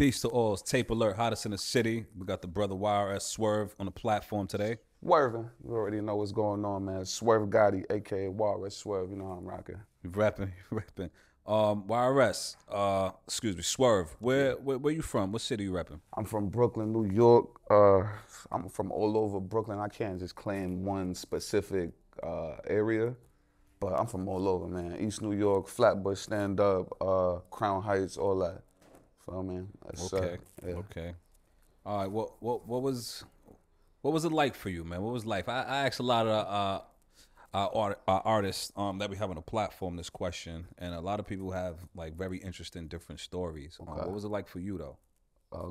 Peace to all. It's Tapealert, hottest in the city. We got the brother YRS Swerve on the platform today. Swerving. You already know what's going on, man. Swerve Gotti, aka YRS Swerve. You know how I'm rocking. You rapping, you rapping. YRS, excuse me, Swerve. Where you from? What city you rapping? I'm from Brooklyn, New York. I'm from all over Brooklyn. I can't just claim one specific area, but I'm from all over, man. East New York, Flatbush, Stand Up, Crown Heights, all that. Feel me? That's, Okay, yeah. okay. All right. What was it like for you, man? What was life? I asked a lot of artists that we have on the platform this question, and a lot of people have like very interesting different stories. What was it like for you though?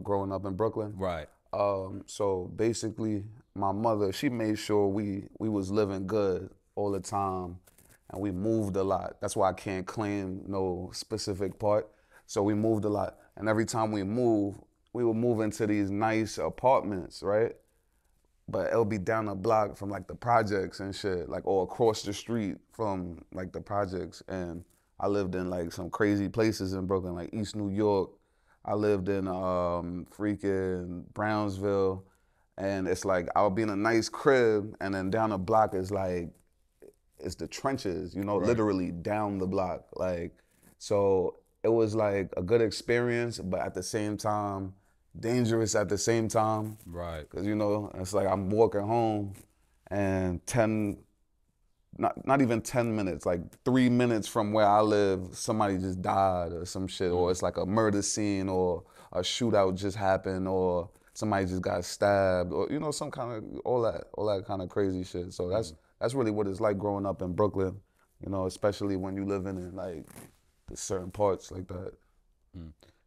Growing up in Brooklyn. Right. So basically, my mother, she made sure we was living good all the time, and we moved a lot. That's why I can't claim no specific part. So we moved a lot, and every time we would move into these nice apartments, right? But it'll be down the block from like the projects and shit, like or across the street from like the projects. And I lived in like some crazy places in Brooklyn, like East New York. I lived in freaking Brownsville, and it's like I'll be in a nice crib, and then down the block is like it's the trenches, you know, Right. literally down the block. Like, so it was like a good experience, but at the same time, dangerous at the same time. Right. Cause you know, it's like I'm walking home and not even 10 minutes, like 3 minutes from where I live, somebody just died or some shit, or it's like a murder scene or a shootout just happened or somebody just got stabbed or, you know, some kind of, all that kind of crazy shit. So that's really what it's like growing up in Brooklyn, you know, especially when you living in like certain parts like that.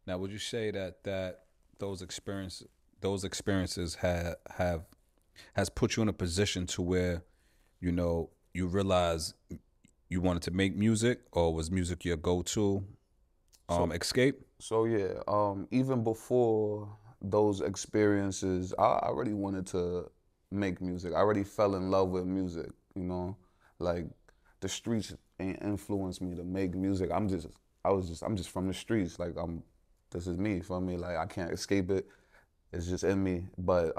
Now, would you say that those experiences has put you in a position to where, you know, you realize you wanted to make music, or was music your go-to escape? So yeah, even before those experiences, I already wanted to make music. I already fell in love with music, you know? Like the streets ain't influenced me to make music. I'm just from the streets. Like this is me, for me. Like I can't escape it. It's just in me. But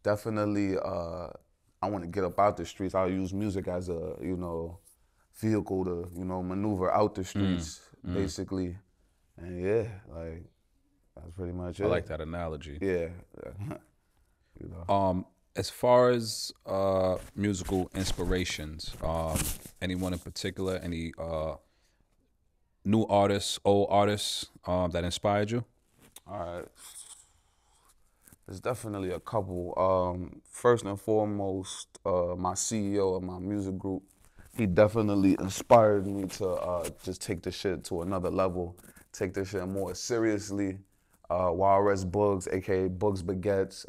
definitely I want to get up out the streets. I'll use music as a, you know, vehicle to, you know, maneuver out the streets, basically. And yeah, like that's pretty much it. I like that analogy. Yeah. You know. As far as musical inspirations, anyone in particular, any new artists, old artists that inspired you? All right. There's definitely a couple. First and foremost, my CEO of my music group, he definitely inspired me to just take this shit to another level, take this shit more seriously. YRS Bugs, aka Bugs Baguettes,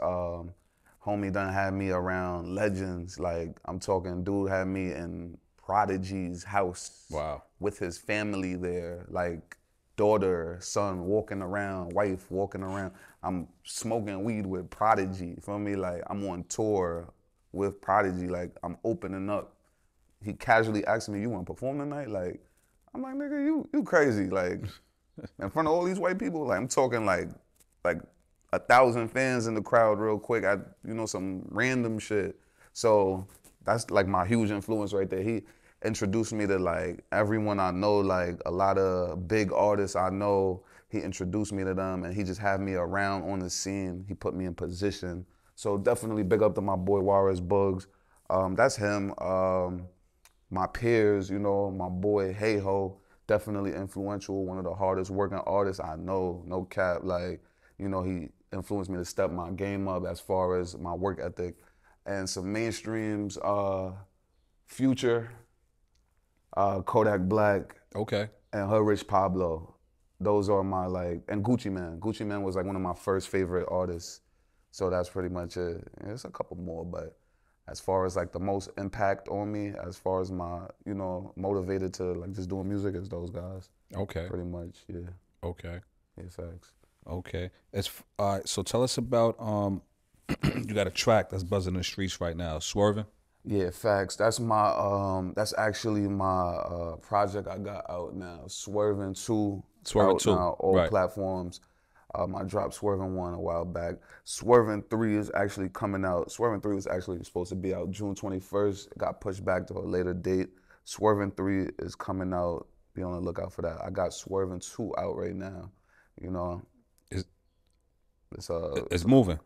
homie done had me around legends. Like I'm talking, dude had me in Prodigy's house. Wow. With his family there, like daughter, son walking around, wife walking around. I'm smoking weed with Prodigy, you feel me? Like I'm on tour with Prodigy, like I'm opening up. He casually asked me, "You want to perform tonight?" Like, I'm like, "Nigga, you crazy?" Like, in front of all these white people, like I'm talking like 1,000 fans in the crowd real quick. You know, some random shit. So that's like my huge influence right there. He introduced me to like everyone I know, like a lot of big artists I know. He introduced me to them, and he just had me around on the scene. He put me in position. So definitely big up to my boy YRS Bugs. That's him. My peers, you know, my boy Hey Ho, definitely influential. One of the hardest working artists I know, no cap. Like, you know, he influenced me to step my game up as far as my work ethic. And some mainstreams, Future, Kodak Black, Okay. and Her Rich Pablo. Those are my like, and Gucci Mane. Gucci Mane was like one of my first favorite artists. So that's pretty much it. There's a couple more, but as far as like the most impact on me, as far as my, you know, motivated to like just doing music, is those guys. Okay. Pretty much, yeah. Okay. Yeah, facts. Okay. All right. So tell us about you got a track that's buzzing in the streets right now, Swerving. Yeah, facts. That's actually my project I got out now. Swerving 2 Swerving out two, now, all right? platforms. I dropped Swerving 1 a while back. Swerving 3 is actually coming out. Swerving 3 was actually supposed to be out June 21st. It got pushed back to a later date. Swerving 3 is coming out. Be on the lookout for that. I got Swerving 2 out right now. You know, It's it's uh it's moving.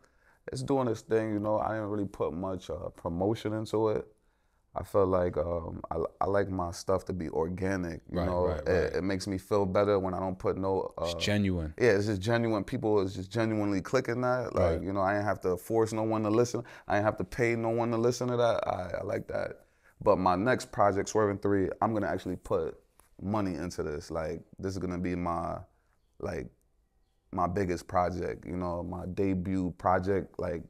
it's doing its thing. I didn't really put much promotion into it. I feel like I like my stuff to be organic. Right, right, It, right. it makes me feel better when I don't put no. It's genuine. Yeah, it's just genuine. People is just genuinely clicking that. Like Right. I ain't have to force no one to listen. I ain't have to pay no one to listen to that. I like that. But my next project, Swerving 3, I'm gonna actually put money into this. Like this is gonna be like my biggest project. My debut project. Like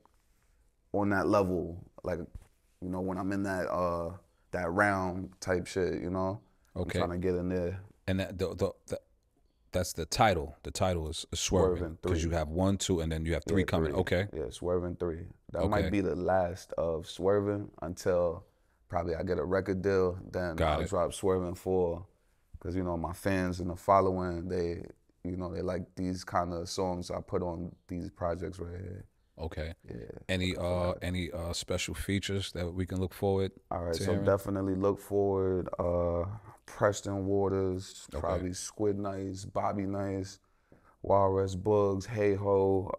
on that level. Like when I'm in that round type shit, I'm Okay. trying to get in there. And the that's the title. The title is Swerving Swerving because 3. you have 1, 2, and then you have 3 Yeah, coming. 3. Okay. Yeah, Swerving 3. That might Okay. be the last of Swerving until probably I get a record deal. Then Got I'll it. drop Swerving 4 because my fans and the following they like these kind of songs I put on these projects right here. Okay. Yeah, Any looking for that. special features that we can look forward All right, to so hearing? definitely look forward. Preston Waters, Okay. probably Squid Nice, Bobby Nice, YRS Bugs, Hey Ho.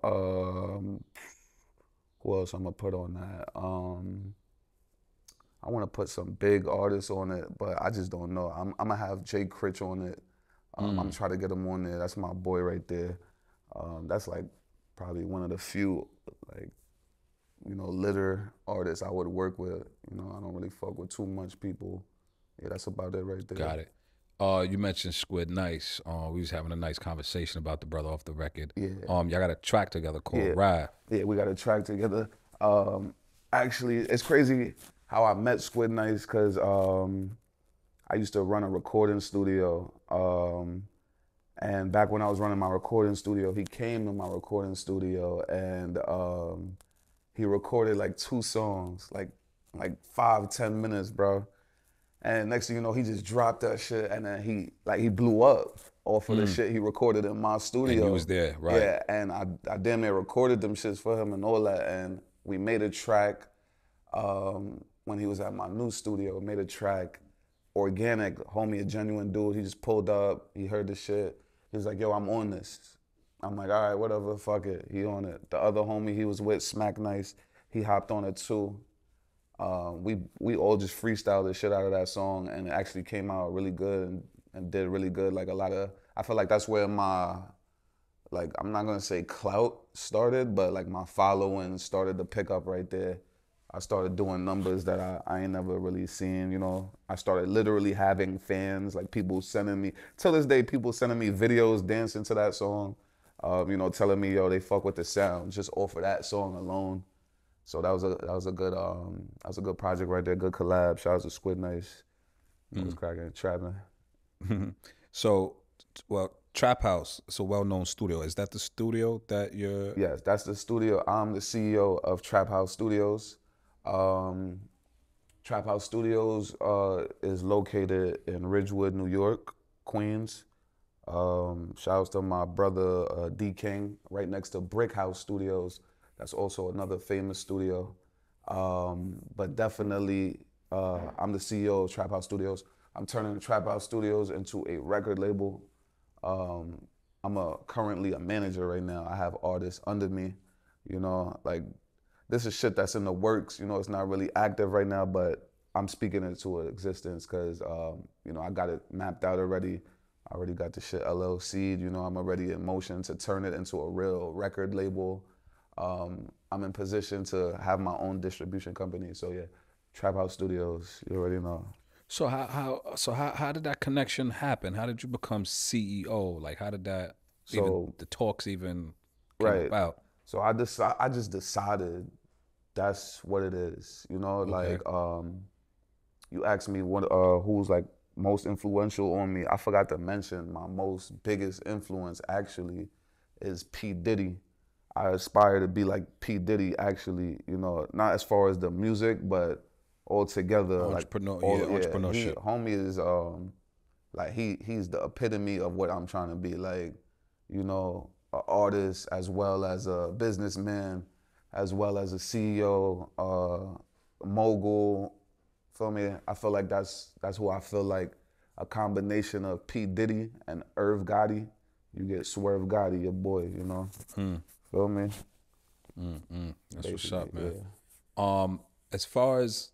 Who else I'm gonna put on that? I want to put some big artists on it, but I just don't know. I'm gonna have Jay Critch on it. I'm gonna try to get him on there. That's my boy right there. That's like probably one of the few like litter artists I would work with. I don't really fuck with too much people. Yeah, that's about it right there. Got it. You mentioned Squid Nice. We was having a nice conversation about the brother off the record. Yeah, Y'all got a track together called yeah, Ride. yeah. We got a track together. Actually, it's crazy how I met Squid Nice because I used to run a recording studio. And back when I was running my recording studio, he came to my recording studio and he recorded like 2 songs, like 5-10 minutes, bro. And next thing you know, he just dropped that shit, and then he blew up off of the shit he recorded in my And you was studio. there, right? Yeah, and I damn near recorded them shits for him and all that, and we made a track when he was at my new studio. Made a track, organic, homie, a genuine dude. He just pulled up, he heard the shit. He was like, "Yo, I'm on this." I'm like, "All right, whatever, fuck it." He on it. The other homie he was with, Smack Nice, he hopped on it too. We all just freestyled the shit out of that song, and it actually came out really good and did really good. Like I feel like that's where my I'm not gonna say clout started, but like my following started to pick up right there. I started doing numbers that I ain't never really seen. I started literally having fans, like people sending me, till this day, people sending me videos dancing to that song, telling me, yo, they fuck with the sound just off of that song alone. So that was a good project right there, good collab. Shout out to Squid Nice. It was cracking, trapping. So, well, Trap House, it's a well-known studio. Is that the studio that you're? Yes, that's the studio. I'm the CEO of Trap House Studios. Um, Trap House Studios is located in Ridgewood, New York, Queens. Shout out to my brother D King, right next to Brick House Studios. That's also another famous studio. But definitely, I'm the CEO of Trap House Studios. I'm turning Trap House Studios into a record label. I'm currently a manager right now. I have artists under me. Like this is shit that's in the works. It's not really active right now, but I'm speaking into existence because I got it mapped out already. I already got the shit LLC'd. I'm already in motion to turn it into a real record label. I'm in position to have my own distribution company. So yeah, Trap House Studios. You already know. How did that connection happen? How did you become CEO? Like how did that even So the talks even came right. about? So I just decided that's what it is. Okay. You asked me what who's like most influential on me. I forgot to mention my most biggest influence actually is P. Diddy. I aspire to be like P. Diddy actually, not as far as the music, but all together. Like Entrepreneur, yeah, all yeah. He entrepreneurship. homie is like he's the epitome of what I'm trying to be. Like, you know, an artist as well as a businessman, as well as a CEO, mogul. Feel me? I feel like that's who I feel like a combination of P. Diddy and Irv Gotti. You get Swerve Gotti, your boy, you know. Feel me? That's what's Basically, up, man. yeah. As far as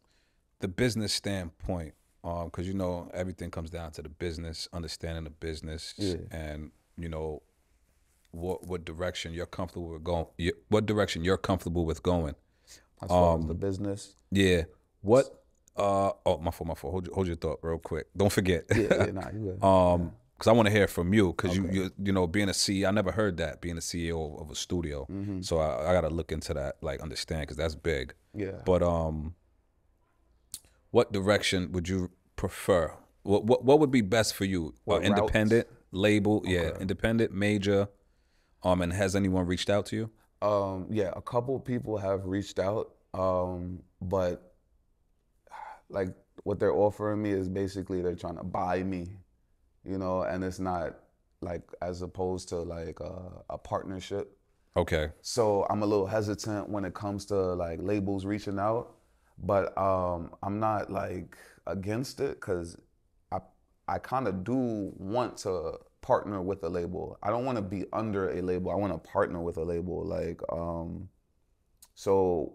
the business standpoint, because you know everything comes down to the business, understanding the business, Yeah. and you know what direction you're comfortable with going. What direction you're comfortable with going. As far as the business. Yeah. What? Oh, my fault. My fault. Hold your thought real quick. Don't forget. Yeah, nah, you good. Because I want to hear from you. Because Okay. you know, being a CEO, I never heard that being a CEO of a studio. So I got to look into that, like understand, because that's big. Yeah. But what direction would you prefer? What would be best for you? What routes? Independent label, yeah, Okay. independent, major. And has anyone reached out to you? Yeah, a couple people have reached out, but like what they're offering me is basically they're trying to buy me, you know, and it's not like as opposed to like a partnership. Okay. So I'm a little hesitant when it comes to like labels reaching out, but I'm not like against it because I I kind of do want to partner with a label. I don't want to be under a label. I want to partner with a label. Like so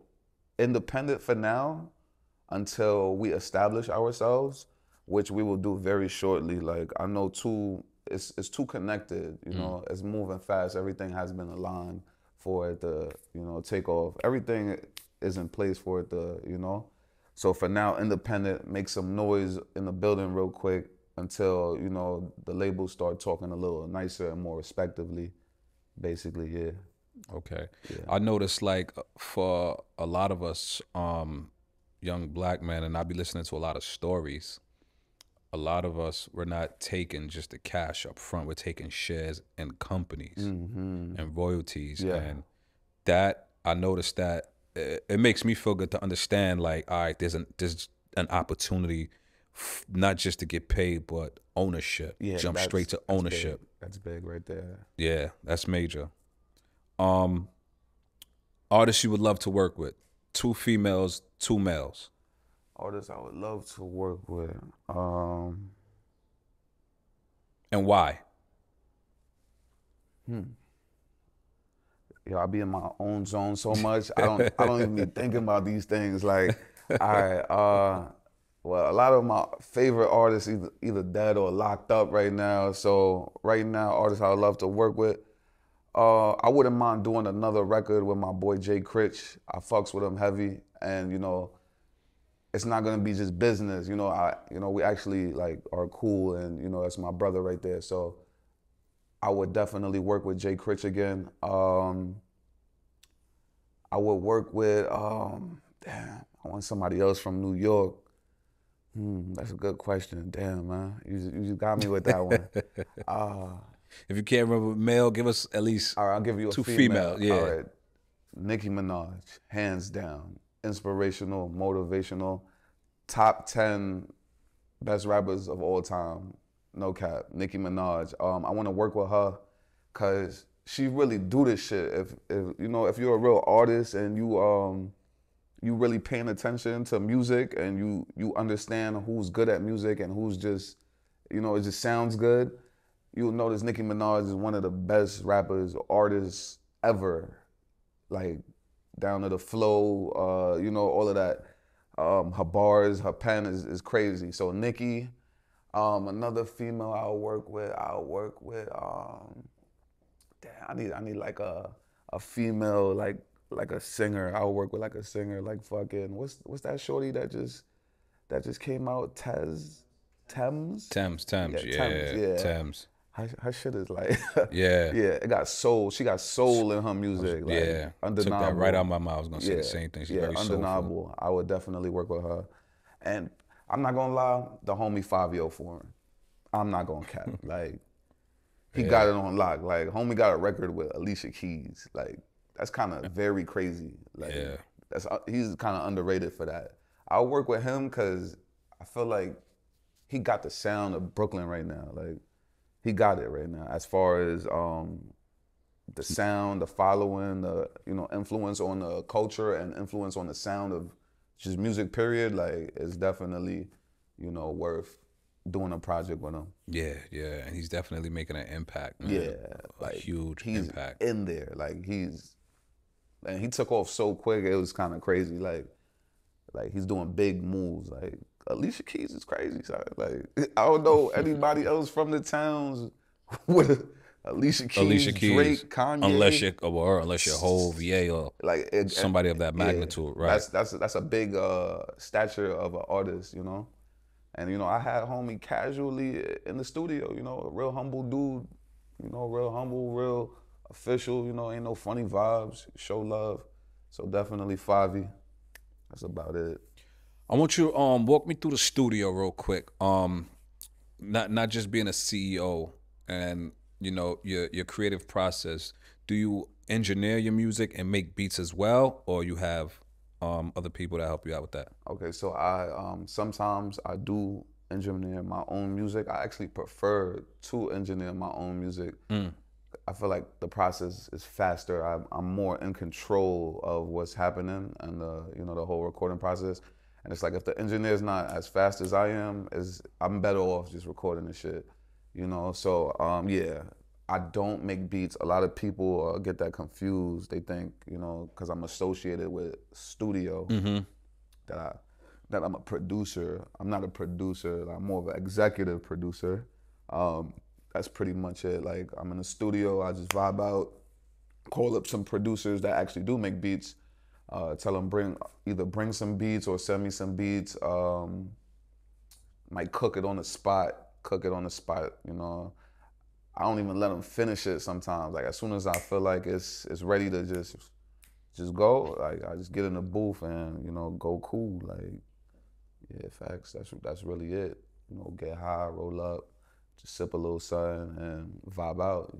independent for now until we establish ourselves, which we will do very shortly. Like I know it's too connected, you know, it's moving fast. Everything has been aligned for it to, you know, take off. Everything is in place for it to, you know. So for now, independent, make some noise in the building real quick until, you know, the labels start talking a little nicer and more respectively. Basically, yeah. Okay. I noticed like for a lot of us young black men, and I be listening to a lot of stories, a lot of us, we're not taking just the cash up front, we're taking shares in companies and royalties. Yeah. And that, I noticed that it makes me feel good to understand like, all right, there's an opportunity not just to get paid, but ownership. Yeah, Jump straight to that's big. ownership. That's big right there. Yeah, that's major. Artists you would love to work with. 2 females, 2 males. Artists I would love to work with. And why? Yo, I be in my own zone so much. I don't even be thinking about these things. Like, all right, well, a lot of my favorite artists either dead or locked up right now. So right now, artists I would love to work with. I wouldn't mind doing another record with my boy Jay Critch. I fucks with him heavy, and you know, it's not gonna be just business. You know, we actually like are cool, and you know, that's my brother right there. So I would definitely work with Jay Critch again. I would work with, damn, I want somebody else from New York. That's a good question. Damn, man. You just got me with that one. If you can't remember male, give us at least All right, I'll give you a 2 female. female. Yeah. All right. Nicki Minaj, hands down. Inspirational, motivational. Top 10 best rappers of all time. No cap. Nicki Minaj. I want to work with her because she really do this shit. If you know, if you're a real artist and you really paying attention to music and you understand who's good at music and who's just, you know, it just sounds good, you'll notice Nicki Minaj is one of the best rappers, artists ever. Like down to the flow, you know, all of that. Her bars, her pen is crazy. So Nicki, another female I'll work with, damn, I need like a female like a singer. I'll work with like a singer like fucking what's that shorty that just came out? Thames? Thames, Yeah, Thames, yeah. yeah. Thames. Her shit is like Yeah. yeah, it got soul. She got soul in her music. Like Yeah. undeniable. Took that right out of my mouth. I was gonna say Yeah, the same thing. She's yeah, very soulful. undeniable. I would definitely work with her. And I'm not gonna lie, the homie Fabio Foreign. I'm not gonna cap. Like he got it on lock. Like homie got a record with Alicia Keys. Like that's kind of very crazy. Like Yeah. he's kind of underrated for that. I'll work with him because I feel like he got the sound of Brooklyn right now. Like he got it right now as far as the sound, the following, the influence on the culture and influence on the sound of just music. Period. Like it's definitely worth doing a project with him. Yeah, yeah, and he's definitely making an impact, man. Yeah, A like huge he's impact. in there. Like and he took off so quick. It was kind of crazy. Like he's doing big moves. Like Alicia Keys is crazy. So like I don't know anybody else from the towns with Alicia Alicia Keys, Keys, Drake, Kanye. unless you're Hove, yeah, or Like somebody of that yeah, magnitude, right? that's a big stature of an artist, And I had homie casually in the studio, a real humble dude, real humble, real official, ain't no funny vibes, show love. So definitely Favi. That's about it. I want you to walk me through the studio real quick. Not just being a CEO and your creative process. Do you engineer your music and make beats as well, or you have other people that help you out with that? Okay, so I sometimes I do engineer my own music. I actually prefer to engineer my own music. I feel like the process is faster. I'm more in control of what's happening and the whole recording process. And it's like if the engineer's not as fast as I am, I'm better off just recording the shit. So yeah, I don't make beats. A lot of people get that confused. They think because I'm associated with studio that I'm a producer. I'm not a producer. I'm more of an executive producer. That's pretty much it. Like I'm in the studio, I just vibe out, call up some producers that actually do make beats, tell them either bring some beats or send me some beats. Might cook it on the spot. I don't even let them finish it sometimes. Like as soon as I feel like it's ready to just go, like I just get in the booth and go cool. Like yeah, facts. That's really it. Get high, roll up, just sip a little sun and vibe out.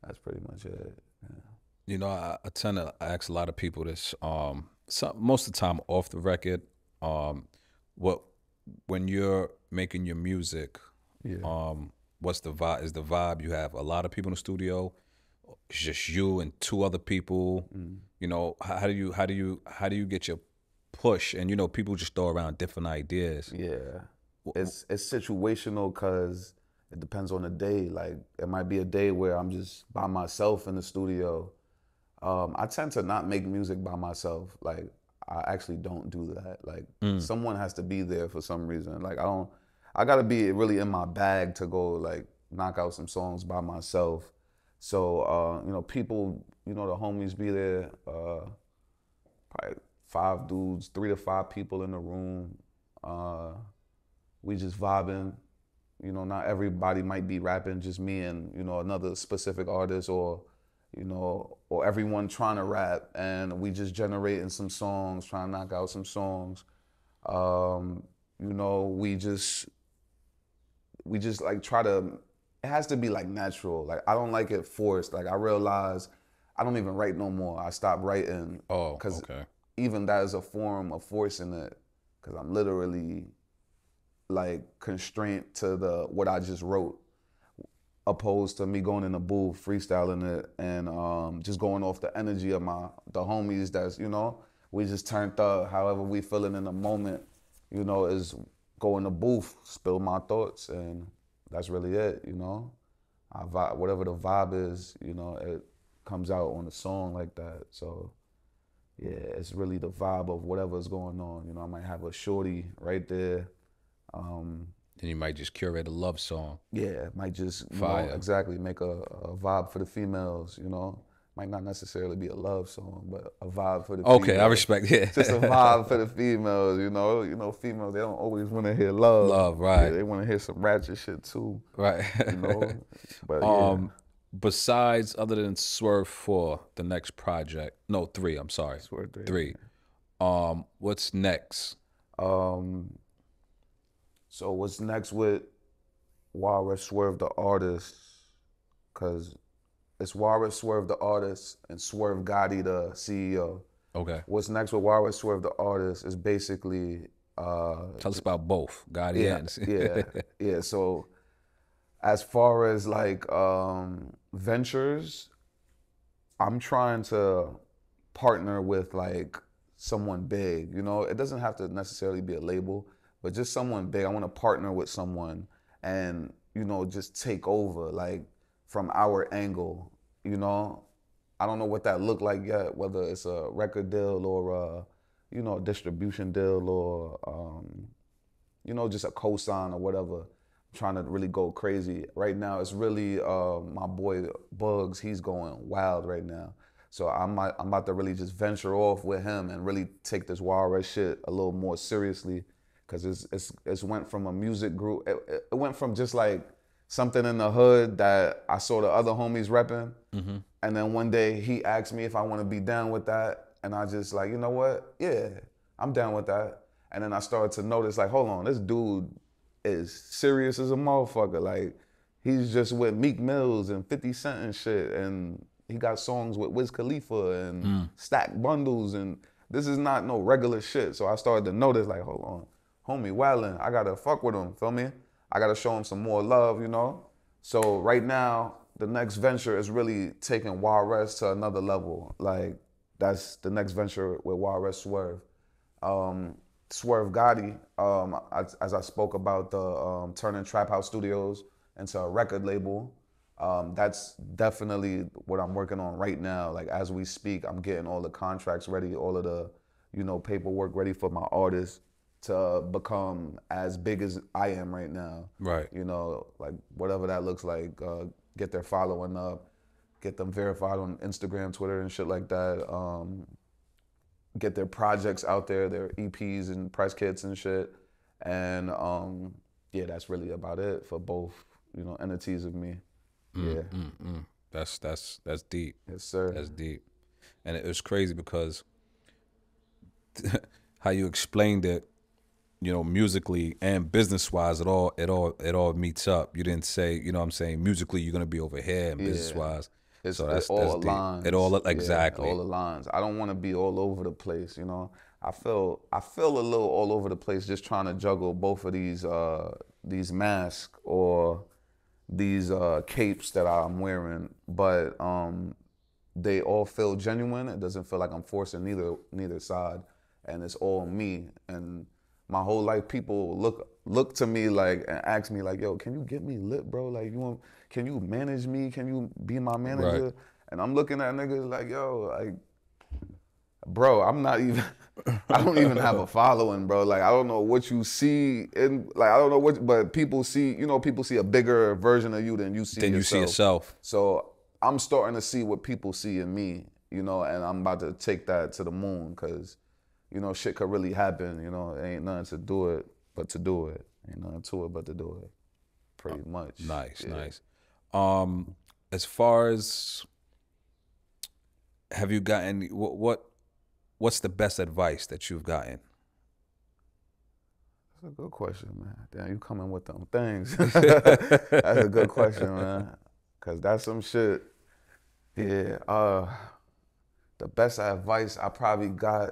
That's pretty much it. Yeah. I tend to ask a lot of people this. Most of the time off the record. What when you're making your music, Yeah. what's the vibe? Is the vibe you have a lot of people in the studio? It's just you and two other people. How do you get your push? And people just throw around different ideas. Yeah, it's situational because it depends on the day. Like it might be a day where I'm just by myself in the studio. I tend to not make music by myself. Like I actually don't do that. Like someone has to be there for some reason. Like I gotta be really in my bag to go like knock out some songs by myself. So people, the homies be there. Probably 5 dudes, 3 to 5 people in the room. We just vibing. Not everybody might be rapping, just me and, another specific artist or everyone trying to rap and we just generating some songs, trying to knock out some songs. We just like try to, it has to be like natural. Like I don't like it forced. Like I realize I don't even write no more. I stopped writing. Oh, Cause okay. even that is a form of forcing it. Cause I'm literally like constrained to what I just wrote, opposed to me going in the booth, freestyling it, and just going off the energy of the homies. That's we just turned up. However we feeling in the moment, is go in the booth, spill my thoughts, and that's really it. I vibe, whatever the vibe is, it comes out on the song like that. So yeah, it's really the vibe of whatever's going on. I might have a shorty right there. Then you might just curate a love song. Yeah, might just Fire. exactly make a vibe for the females. Might not necessarily be a love song, but a vibe for the Okay, I females. respect. Yeah. Just a vibe for the females. Females they don't always want to hear love. Love, Yeah, right. they want to hear some ratchet shit too. Right. But yeah. Besides, other than Swerve 4, the next project, no, 3, I'm sorry. Swerve 3. 3. What's next? So what's next with YRS Swerve the artist? Cause it's YRS Swerve the artist and Swerve Gotti the CEO. Okay. What's next with YRS Swerve, the artist, is basically Tell us about both, Gotti yeah, and yeah, yeah. So as far as like ventures, I'm trying to partner with like someone big. You know, it doesn't have to necessarily be a label, but just someone big. I want to partner with someone and, you know, just take over like from our angle. You know, I don't know what that look like yet, whether it's a record deal or you know, a distribution deal or you know, just a cosign or whatever. I'm trying to really go crazy. Right now, it's really my boy Bugs. He's going wild right now. So I'm about to really just venture off with him and really take this YRS shit a little more seriously, because it's went from a music group. It went from just like something in the hood that I saw the other homies repping, and then one day he asked me if I want to be down with that, and I just like, you know what? Yeah, I'm down with that. And then I started to notice, like, hold on, this dude is serious as a motherfucker. Like, he's just with Meek Mills and 50 Cent and shit. And he got songs with Wiz Khalifa and Stack Bundles. And this is not no regular shit. So I started to notice, like, hold on, homie wildin', I gotta fuck with him, feel me? I gotta show him some more love, you know? So right now, the next venture is really taking YRS to another level. Like, that's the next venture with YRS Swerve. Swerve Gotti, as I spoke about the turning Trap House Studios into a record label, that's definitely what I'm working on right now. Like as we speak, I'm getting all the contracts ready, all of the, you know, paperwork ready for my artists to become as big as I am right now. Right. You know, like whatever that looks like, get their following up, get them verified on Instagram, Twitter, and shit like that. Get their projects out there, their EPs and press kits and shit. And yeah, that's really about it for both, you know, entities of me. Yeah. That's deep. Yes, sir. That's deep. And it was crazy because how you explained it, you know, musically and business wise, it all meets up. You didn't say, you know what I'm saying, musically you're gonna be over here and business wise. So It all that's deep. aligns. It all Yeah, exactly. it all aligns. I don't want to be all over the place, you know. I feel a little all over the place just trying to juggle both of these masks or these capes that I'm wearing, but they all feel genuine. It doesn't feel like I'm forcing neither side, and it's all me. And my whole life, people look to me like and ask me like, "Yo, can you get me lit, bro? Like, can you manage me? Can you be my manager?" Right. And I'm looking at niggas like, "Yo, like, bro, I'm not even. I don't even have a following, bro. Like, I don't know what you see, and like, I don't know what, but people see. You know, people see a bigger version of you than you see. Then you see yourself. So I'm starting to see what people see in me, you know, and I'm about to take that to the moon because, you know, shit could really happen. You know, ain't nothing to do it but to do it. Ain't nothing to it but to do it. Pretty much. Nice, Yeah. nice. As far as have you gotten what's the best advice that you've gotten? That's a good question, man. Damn, you coming with them things. That's a good question, man. Cause that's some shit. Yeah. The best advice I probably got,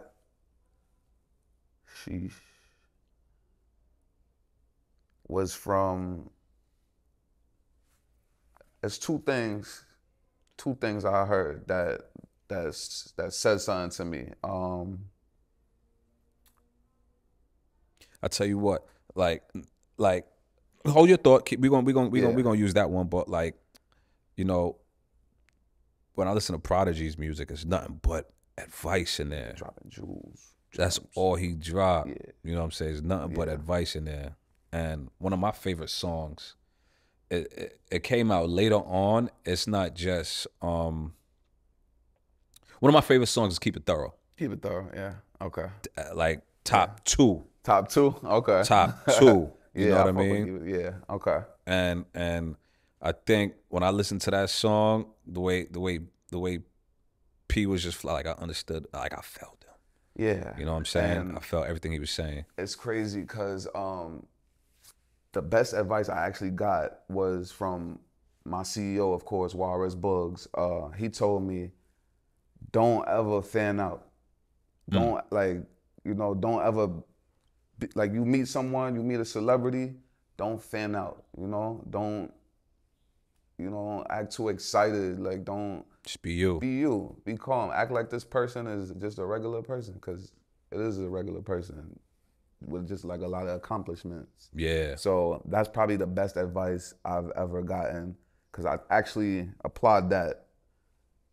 sheesh, was from. It's two things I heard that said something to me. I tell you what, like hold your thought. We gonna use that one, but like, you know, when I listen to Prodigy's music, it's nothing but advice in there. Dropping jewels. That's all he dropped. Yeah. You know what I'm saying? There's nothing but advice in there. And one of my favorite songs, it came out later on. It's not just one of my favorite songs is Keep It Thorough. Keep it thorough, yeah. Okay. Like top two. Top two? Okay. Top two. You know what I fuck with mean? you. Yeah, okay. And I think when I listened to that song, the way P was just like I understood, like I felt him. Yeah. You know what I'm saying? And I felt everything he was saying. it's crazy because the best advice I actually got was from my CEO, of course, YRS Bugs. He told me, don't ever fan out. Don't like, you know, don't ever like you meet someone, you meet a celebrity, don't fan out, you know? Don't act too excited. Like, don't Just be you. be you. Be calm. Act like this person is just a regular person, because it is a regular person with just like a lot of accomplishments. Yeah. So that's probably the best advice I've ever gotten, because I actually applaud that.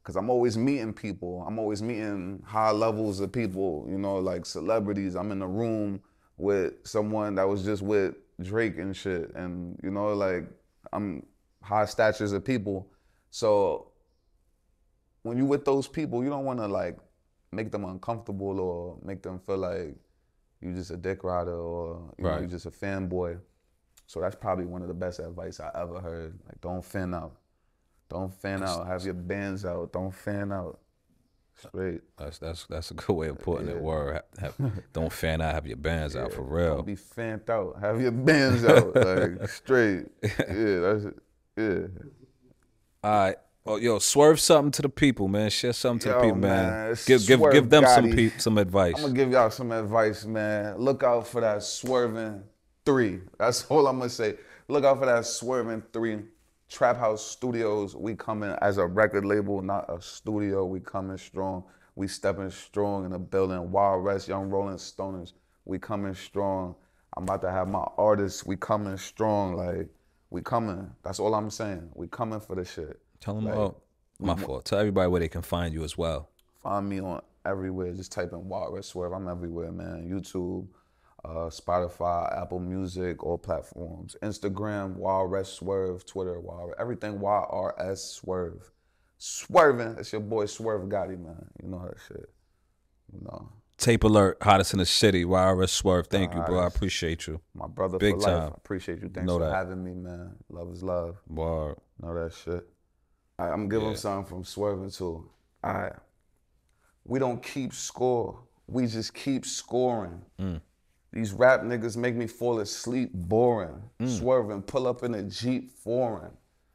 Because I'm always meeting people. I'm always meeting high levels of people, you know, like celebrities. I'm in a room with someone that was just with Drake and shit. And, you know, like, I'm high statures of people. So when you with those people, you don't want to like make them uncomfortable or make them feel like you just a dick rider or you know, you just a fanboy. So that's probably one of the best advice I ever heard. Like, don't fan out. Don't fan out. Have your bands out. Don't fan out. Straight. That's a good way of putting it. Word. Don't fan out. Have your bands out, for real. Don't be fanned out. Have your bands out. Like, straight. Yeah, that's it. Yeah. All right. Oh, yo, swerve something to the people, man. Share something to the people, man. Give Swerve them Gotti. some advice. I'm gonna give y'all some advice, man. Look out for that Swerving 3. That's all I'm gonna say. Look out for that Swerving 3. Trap House Studios, we coming as a record label, not a studio. We coming strong. We stepping strong in the building. YRS, Young Rolling Stoners, we coming strong. I'm about to have my artists, we coming strong. Like, we coming. That's all I'm saying. We coming for the shit. Tell them my fault. Tell everybody where they can find you as well. Find me on everywhere. Just type in YRS Swerve. I'm everywhere, man. YouTube, Spotify, Apple Music, all platforms. Instagram, YRS Swerve. Twitter, YRS. Everything YRS Swerve. Swerving. That's your boy Swerve Gotti, man. You know that shit. You know. Tapealert, hottest in the city. YRS Swerve. Thank you, bro. I appreciate you. My brother Big for life. time. I appreciate you. Thanks for having me, man. Love is love. Word. Know that shit. All right, I'm giving him something from Swerving too. All right. We don't keep score. We just keep scoring. These rap niggas make me fall asleep boring. Swerving, pull up in a Jeep foreign.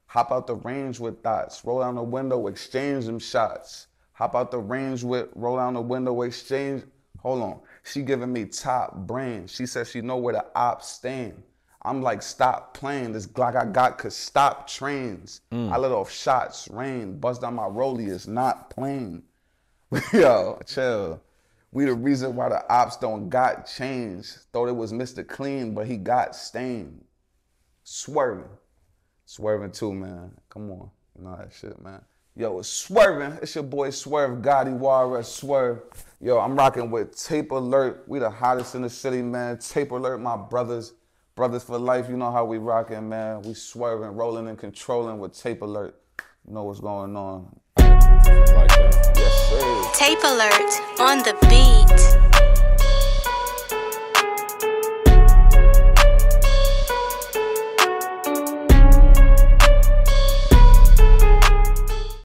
Hop out the range with thoughts. Roll down the window, exchange them shots. Hop out the range with, roll down the window, exchange. Hold on. She giving me top brain. She says she know where the ops stand. I'm like, stop playing. This Glock I got could stop trains. I let off shots, rain. Bust down my rollie, it's not plain. Yo, chill. We the reason why the ops don't got change. Thought it was Mr. Clean, but he got stained. Swerving. Swerving too, man. Come on. You know that shit, man. Yo, it's Swerving. It's your boy Swerve Gotti, YRS Swerve. Yo, I'm rocking with Tapealert. We the hottest in the city, man. Tapealert, my brothers. Brothers for life, you know how we rocking, man. We swerving, rolling, and controlling with Tapealert. You know what's going on. Like that. Yes, sir. Tapealert on the beat.